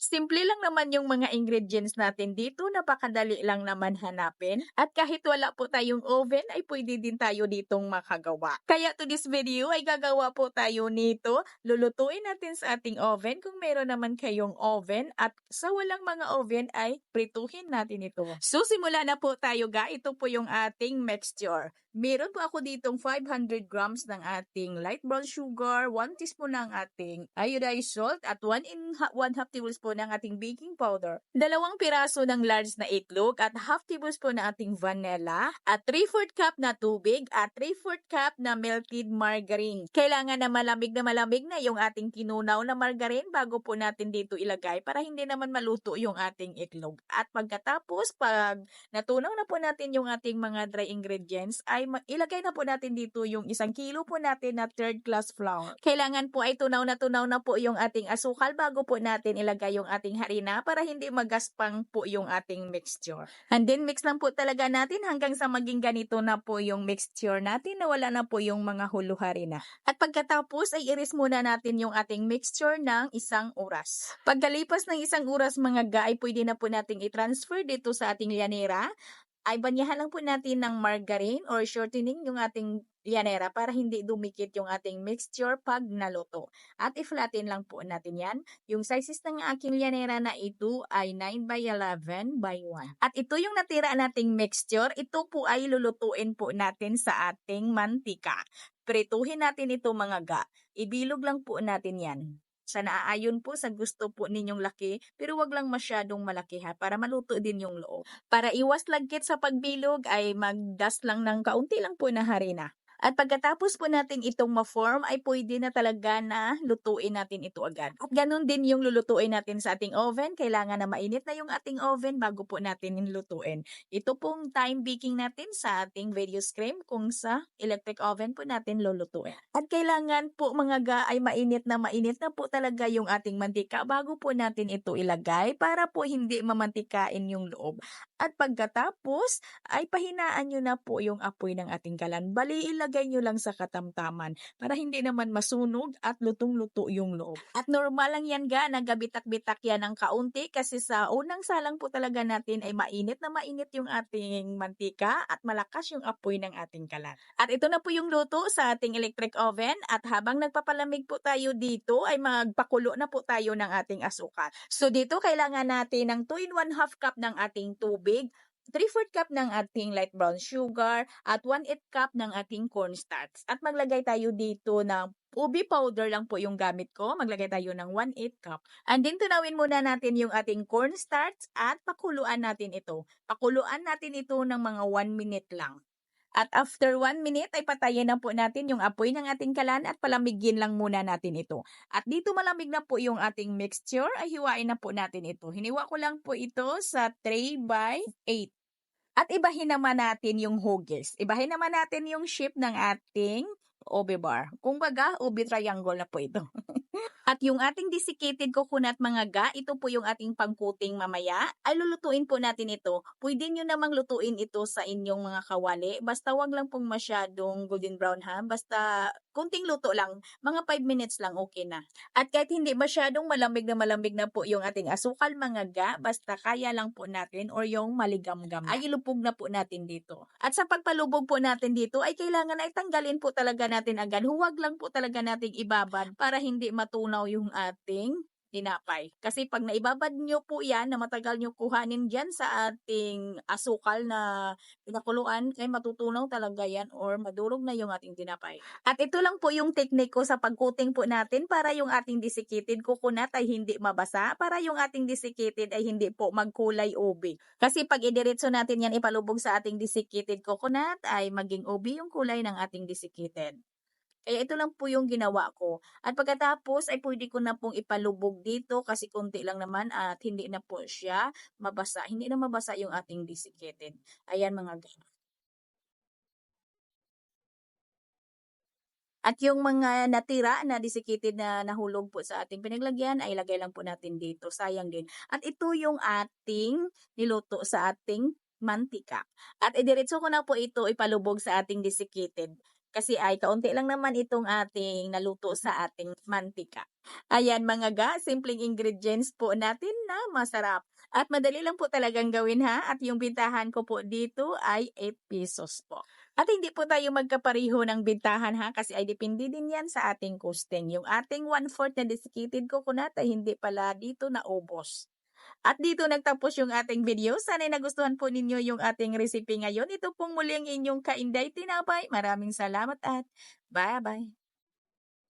Simple lang naman yung mga ingredients natin dito, napakadali lang naman hanapin. At kahit wala po tayong oven, ay pwede din tayo ditong makagawa. Kaya to this video ay gagawa po tayo nito. Lulutuin natin sa ating oven kung meron naman kayong oven. At sa walang mga oven ay prituhin natin ito. So simula na po tayo ga, ito po yung ating mixture. Meron po ako ditong 500 grams ng ating light brown sugar, 1 teaspoon ng ating iodized salt, at 1 half tablespoon ng ating baking powder. 2 piraso ng large na itlog, at half tablespoon ng ating vanilla, at 3/4 cup na tubig, at 3/4 cup na melted margarine. Kailangan na malamig na yung ating kinunaw na margarine bago po natin dito ilagay para hindi naman maluto yung ating itlog. At pagkatapos, pag natunaw na po natin yung ating mga dry ingredients, ay ilagay na po natin dito yung 1 kilo po natin na third class flour. Kailangan po ay tunaw na po yung ating asukal bago po natin ilagay yung ating harina para hindi magaspang po yung ating mixture. And then mix lang po talaga natin hanggang sa maging ganito na po yung mixture natin na wala na po yung mga hulu harina. At pagkatapos ay iris muna natin yung ating mixture ng 1 oras. Pagkalipas ng 1 oras mga ga, ay pwede na po nating i-transfer dito sa ating lyanera. Ay banyahan lang po natin ng margarine or shortening yung ating lyanera para hindi dumikit yung ating mixture pag naluto. At i-flatten lang po natin yan. Yung sizes ng aking lyanera na ito ay 9 by 11 by 1. At ito yung natira nating mixture. Ito po ay lulutuin po natin sa ating mantika. Prituhin natin ito mga ga. Ibilog lang po natin yan. Sa naaayon po sa gusto po ninyong laki, pero wag lang masyadong malaki ha, para maluto din yung loob. Para iwas lagkit sa pagbilog ay mag-dust lang ng kaunti lang po na harina. At pagkatapos po natin itong ma-form ay pwede na talaga na lutuin natin ito agad. At ganun din yung lulutuin natin sa ating oven. Kailangan na mainit na yung ating oven bago po natin lutuin. Ito pong time baking natin sa ating video screen kung sa electric oven po natin lulutuin. At kailangan po mga ga ay mainit na po talaga yung ating mantika bago po natin ito ilagay para po hindi mamantikain yung loob. At pagkatapos ay pahinaan nyo na po yung apoy ng ating kalan. Bali ilagay nyo lang sa katamtaman para hindi naman masunog at lutong-luto yung loob. At normal lang yan ga, nagabitak-bitak yan ng kaunti kasi sa unang salang po talaga natin ay mainit yung ating mantika at malakas yung apoy ng ating kalan. At ito na po yung luto sa ating electric oven at habang nagpapalamig po tayo dito ay magpakulo na po tayo ng ating asukal. So dito kailangan natin ng 2 1/2 cup ng ating tubig, 3/4 cup ng ating light brown sugar, at 1/8 cup ng ating cornstarch. At maglagay tayo dito ng ubi powder lang po yung gamit ko. Maglagay tayo ng 1/8 cup. And then tunawin muna natin yung ating cornstarch at pakuluan natin ito. Pakuluan natin ito ng mga 1 minute lang. At after 1 minute ay patayin na po natin yung apoy ng ating kalan at palamigin lang muna natin ito. At dito malamig na po yung ating mixture ay hiwain na po natin ito. Hiniwa ko lang po ito sa 3 by 8. At ibahin naman natin yung hugis. Ibahin naman natin yung shape ng ating ube bar. Kung baga, ube triangle na po ito. At yung ating desiccated coconut mga ga, ito po yung ating pangkuting mamaya. Ay lulutuin po natin ito. Pwede nyo namang lutuin ito sa inyong mga kawali. Basta wag lang pong masyadong golden brown ha. Basta kunting luto lang. Mga 5 minutes lang okay na. At kahit hindi masyadong malamig na po yung ating asukal mga ga, basta kaya lang po natin or yung maligam-gam na. Ay ilubog na po natin dito. At sa pagpalubog po natin dito ay kailangan ay tanggalin po talaga natin agad. Huwag lang po talaga nating ibabad para hindi matunaw yung ating tinapay. Kasi pag naibabad nyo po yan, na matagal nyo kuhanin dyan sa ating asukal na pinakuluan, ay matutunaw talaga yan or madurog na yung ating tinapay. At ito lang po yung technique ko sa pagkuting po natin para yung ating desiccated coconut ay hindi mabasa, para yung ating desiccated ay hindi po magkulay ube. Kasi pag idiretso natin yan ipalubog sa ating desiccated coconut, ay maging ube yung kulay ng ating desiccated. Kaya ito lang po yung ginawa ko. At pagkatapos ay pwede ko na pong ipalubog dito kasi konti lang naman at hindi na po siya mabasa. Hindi na mabasa yung ating desiccated. Ayan mga ganyan. At yung mga natira na desiccated na nahulog po sa ating pinaglagyan ay ilagay lang po natin dito. Sayang din. At ito yung ating niluto sa ating mantika. At idiretso ko na po ito ipalubog sa ating desiccated. Kasi ay kaunti lang naman itong ating naluto sa ating mantika. Ayan mga ga, simpleng ingredients po natin na masarap. At madali lang po talagang gawin ha. At yung bintahan ko po dito ay 8 pesos po. At hindi po tayo magkapareho ng bintahan ha kasi ay depende din yan sa ating costing. Yung ating 1/4 na desiccated coconut ay hindi pala dito naubos. At dito nagtapos yung ating video. Sana'y nagustuhan po ninyo yung ating recipe ngayon. Ito pong muli ang inyong Kainday Tinapay. Maraming salamat at bye-bye.